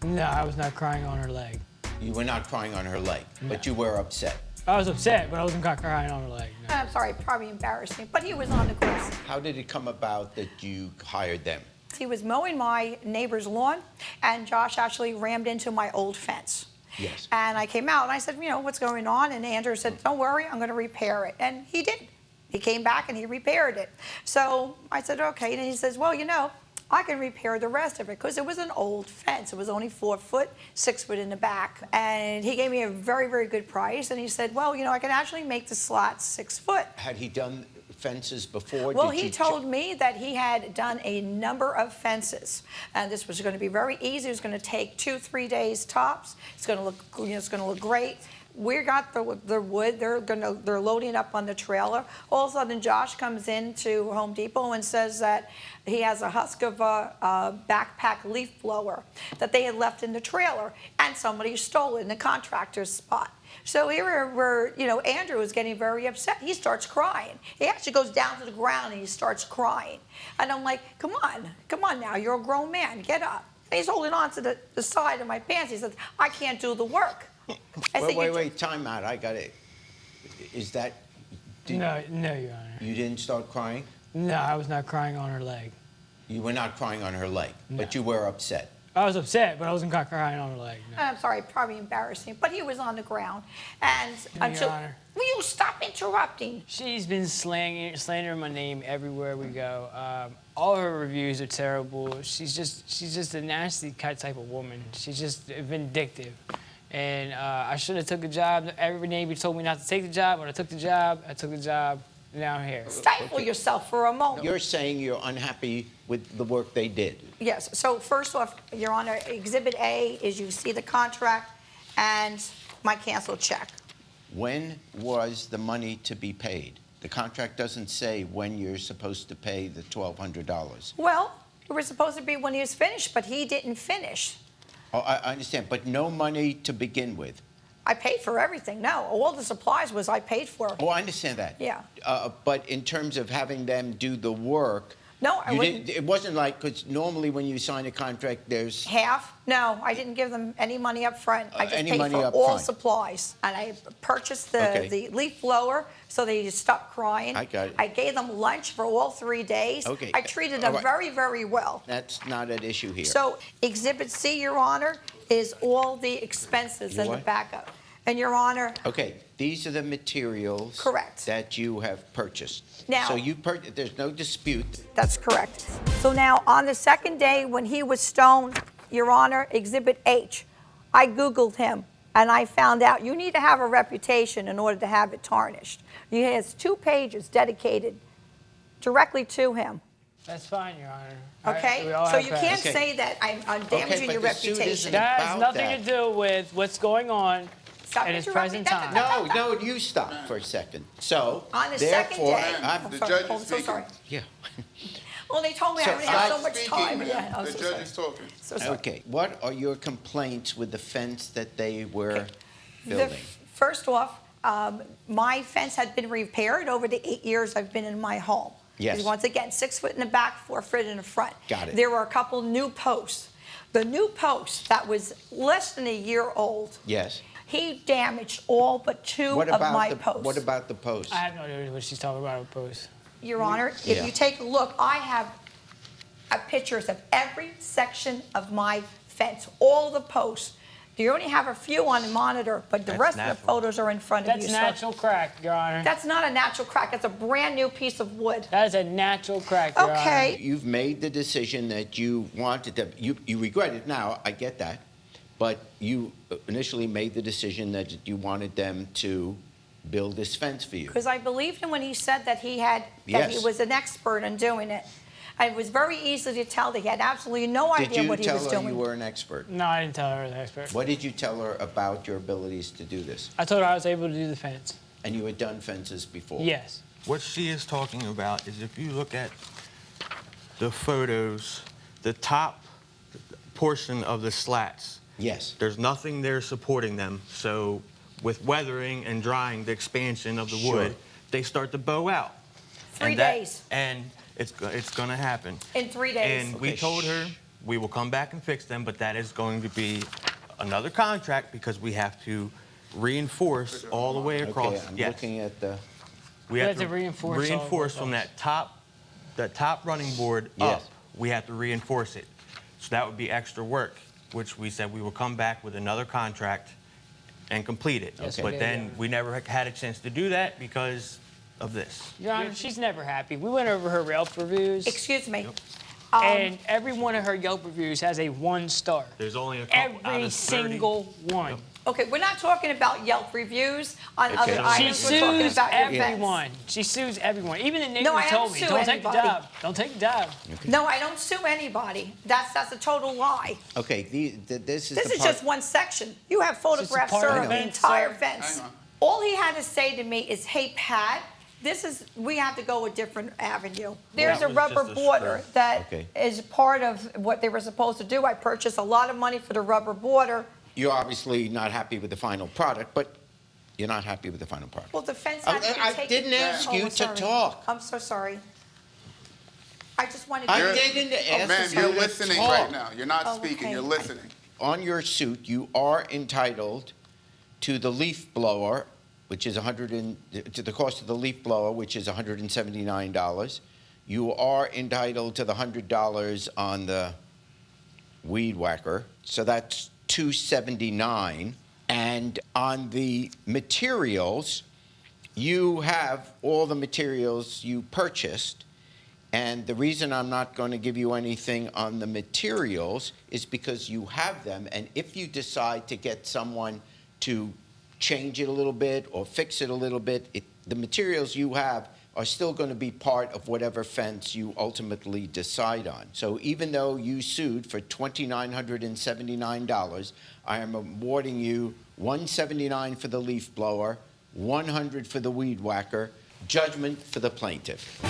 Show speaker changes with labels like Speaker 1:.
Speaker 1: No, I was not crying on her leg.
Speaker 2: You were not crying on her leg,
Speaker 1: No.
Speaker 2: but you were upset.
Speaker 1: I was upset, but I wasn't crying on her leg. No.
Speaker 3: I'm sorry, probably embarrassed me, but he was on the course.
Speaker 2: How did it come about that you hired them?
Speaker 3: He was mowing my neighbor's lawn, and Josh actually rammed into my old fence.
Speaker 2: Yes.
Speaker 3: And I came out, and I said, you know, what's going on? And Andrew said, don't worry, I'm going to repair it. And he did. He came back, and he repaired it. So I said, okay. And he says, well, you know, I can repair the rest of it, because it was an old fence. It was only 4 foot, 6 foot in the back. And he gave me a very, very good price. And he said, well, you know, I can actually make the slats 6 foot.
Speaker 2: Had he done fences before?
Speaker 3: Well, he told me that he had done a number of fences, and this was going to be very easy. It was going to take 2-3 days tops. It's going to look, you know, it's going to look great. We got the wood. They're loading it up on the trailer. All of a sudden, Josh comes into Home Depot and says that he has a husk of a backpack leaf blower that they had left in the trailer, and somebody stole it in the contractor's spot. So here we're, you know, Andrew is getting very upset. He starts crying. He actually goes down to the ground and he starts crying. And I'm like, come on now, you're a grown man, get up. And he's holding on to the side of my pants. He says, I can't do the work.
Speaker 2: Wait, time out. I got it. Is that...
Speaker 1: No, Your Honor.
Speaker 2: You didn't start crying?
Speaker 1: No, I was not crying on her leg.
Speaker 2: You were not crying on her leg, but you were upset.
Speaker 1: I was upset, but I wasn't crying on her leg. No.
Speaker 3: I'm sorry, probably embarrassed me, but he was on the ground. And
Speaker 1: Your Honor.
Speaker 3: Will you stop interrupting?
Speaker 1: She's been slandering my name everywhere we go. All her reviews are terrible. She's just a nasty type of woman. She's just vindictive. And I shouldn't have took a job. Every neighbor told me not to take the job. When I took the job, Now I'm here.
Speaker 3: Stifle yourself for a moment.
Speaker 2: You're saying you're unhappy with the work they did.
Speaker 3: Yes. So first off, Your Honor, Exhibit A is you see the contract and my canceled check.
Speaker 2: When was the money to be paid? The contract doesn't say when you're supposed to pay the $1,200.
Speaker 3: Well, it was supposed to be when he was finished, but he didn't finish.
Speaker 2: Oh, I understand, but no money to begin with.
Speaker 3: I paid for everything. No, all the supplies was I paid for.
Speaker 2: Oh, I understand that.
Speaker 3: Yeah.
Speaker 2: But in terms of having them do the work,
Speaker 3: no, I wouldn't.
Speaker 2: It wasn't like, because normally when you sign a contract, there's...
Speaker 3: Half? No, I didn't give them any money up front. I just
Speaker 2: any
Speaker 3: paid
Speaker 2: money
Speaker 3: for
Speaker 2: up
Speaker 3: all
Speaker 2: front.
Speaker 3: supplies. And I purchased the leaf blower so they stopped crying.
Speaker 2: I got it.
Speaker 3: I gave them lunch for all 3 days.
Speaker 2: Okay.
Speaker 3: I treated them very, very well.
Speaker 2: That's not an issue here.
Speaker 3: So Exhibit C, Your Honor, is all the expenses in the backup. And Your Honor...
Speaker 2: Okay, these are the materials...
Speaker 3: Correct.
Speaker 2: ...that you have purchased.
Speaker 3: Now...
Speaker 2: So there's no dispute.
Speaker 3: That's correct. So now, on the second day when he was stoned, Your Honor, Exhibit H, I Googled him, and I found out you need to have a reputation in order to have it tarnished. He has 2 pages dedicated directly to him.
Speaker 1: That's fine, Your Honor.
Speaker 3: Okay? So you can't say that I'm damaging your reputation.
Speaker 1: That has nothing to do with what's going on at his present time.
Speaker 2: No, you stop for a second. So,
Speaker 3: on the second day...
Speaker 4: The judge is
Speaker 3: I'm so sorry.
Speaker 2: Yeah.
Speaker 3: Well, they told me I only have so much time.
Speaker 4: Yeah, the judge is talking.
Speaker 3: So sorry.
Speaker 2: Okay, what are your complaints with the fence that they were building?
Speaker 3: First off, my fence had been repaired over the 8 years I've been in my home.
Speaker 2: Yes.
Speaker 3: Once again, 6 foot in the back, 4 foot in the front.
Speaker 2: Got it.
Speaker 3: There were a couple new posts. The new post that was less than a year old.
Speaker 2: Yes.
Speaker 3: He damaged all but 2 of my posts.
Speaker 2: What about the posts?
Speaker 1: I have no idea what she's talking about with posts.
Speaker 3: Your Honor, if you take a look, I have pictures of every section of my fence, all the posts. You only have a few on the monitor, but the rest of the photos are in front of you.
Speaker 1: That's natural crack, Your Honor.
Speaker 3: That's not a natural crack. It's a brand new piece of wood.
Speaker 1: That is a natural crack, Your Honor.
Speaker 3: Okay.
Speaker 2: You've made the decision that you wanted to, you regret it now, I get that, but you initially made the decision that you wanted them to build this fence for you.
Speaker 3: Because I believed him when he said that he was an expert in doing it. It was very easy to tell that he had absolutely no idea what he was doing.
Speaker 2: Did you tell her you were an expert?
Speaker 1: No, I didn't tell her I was an expert.
Speaker 2: What did you tell her about your abilities to do this?
Speaker 1: I told her I was able to do the fence.
Speaker 2: And you had done fences before?
Speaker 1: Yes.
Speaker 5: What she is talking about is if you look at the photos, the top portion of the slats.
Speaker 2: Yes.
Speaker 5: There's nothing there supporting them. So with weathering and drying the expansion of the wood, they start to bow out.
Speaker 3: 3 days.
Speaker 5: And it's going to happen.
Speaker 3: In 3 days.
Speaker 5: And we told her we will come back and fix them, but that is going to be another contract because we have to reinforce all the way across.
Speaker 2: Okay, I'm
Speaker 5: Yes.
Speaker 2: looking at the,
Speaker 5: We
Speaker 1: have to reinforce all the way
Speaker 5: reinforce from
Speaker 1: across.
Speaker 5: that top running board
Speaker 2: Yes.
Speaker 5: up. We have to reinforce it. So that would be extra work, which we said we will come back with another contract and complete it.
Speaker 2: Okay.
Speaker 5: But then we never had a chance to do that because of this.
Speaker 1: Your Honor, she's never happy. We went over her Yelp reviews,
Speaker 3: Excuse me.
Speaker 1: and every one of her Yelp reviews has a 1 star.
Speaker 5: There's only a couple out
Speaker 1: Every
Speaker 5: of 30.
Speaker 1: single one.
Speaker 3: Okay, we're not talking about Yelp reviews on
Speaker 2: Okay.
Speaker 3: other
Speaker 2: She
Speaker 1: She
Speaker 3: items. We're talking
Speaker 1: sues
Speaker 3: about your fence.
Speaker 1: everyone. She sues everyone. Even the neighbors
Speaker 3: No, I don't
Speaker 1: told me,
Speaker 3: sue
Speaker 1: don't take the
Speaker 3: anybody.
Speaker 1: job. Don't take the job.
Speaker 3: No, I don't sue anybody. That's a total lie.
Speaker 2: okay, this is
Speaker 3: This
Speaker 2: the
Speaker 3: is
Speaker 2: part.
Speaker 3: just one section. You have photographs,
Speaker 1: part
Speaker 3: sir,
Speaker 1: of
Speaker 3: of
Speaker 1: the
Speaker 3: the
Speaker 1: fence,
Speaker 3: entire
Speaker 1: sir.
Speaker 3: fence.
Speaker 4: Hang on.
Speaker 3: All he had to say to me is, hey, Pat, we have to go a different avenue. There's a
Speaker 5: was
Speaker 3: rubber
Speaker 5: just a
Speaker 3: border
Speaker 5: strip.
Speaker 3: that
Speaker 2: Okay.
Speaker 3: is part of what they were supposed to do. I purchased a lot of money for the rubber border.
Speaker 2: You're obviously not happy with the final product, but you're not happy with the final product.
Speaker 3: Well, the fence had to be
Speaker 2: I
Speaker 3: taken.
Speaker 2: didn't ask you
Speaker 3: I'm
Speaker 2: to
Speaker 3: sorry.
Speaker 2: talk.
Speaker 3: I'm so sorry. I just wanted
Speaker 2: I
Speaker 3: to.
Speaker 2: didn't ask
Speaker 4: Ma'am,
Speaker 2: you
Speaker 4: you're
Speaker 2: to
Speaker 4: listening
Speaker 2: talk.
Speaker 4: right now. You're not
Speaker 3: Oh,
Speaker 4: speaking,
Speaker 3: okay.
Speaker 4: you're listening.
Speaker 2: On your suit, you are entitled to the leaf blower, which is to the cost of the leaf blower, which is $179. You are entitled to the $100 on the weed whacker, so that's $279. And on the materials, you have all the materials you purchased. And the reason I'm not going to give you anything on the materials is because you have them. And if you decide to get someone to change it a little bit or fix it a little bit, the materials you have are still going to be part of whatever fence you ultimately decide on. So even though you sued for $2,979, I am awarding you $179 for the leaf blower, $100 for the weed whacker, judgment for the plaintiff.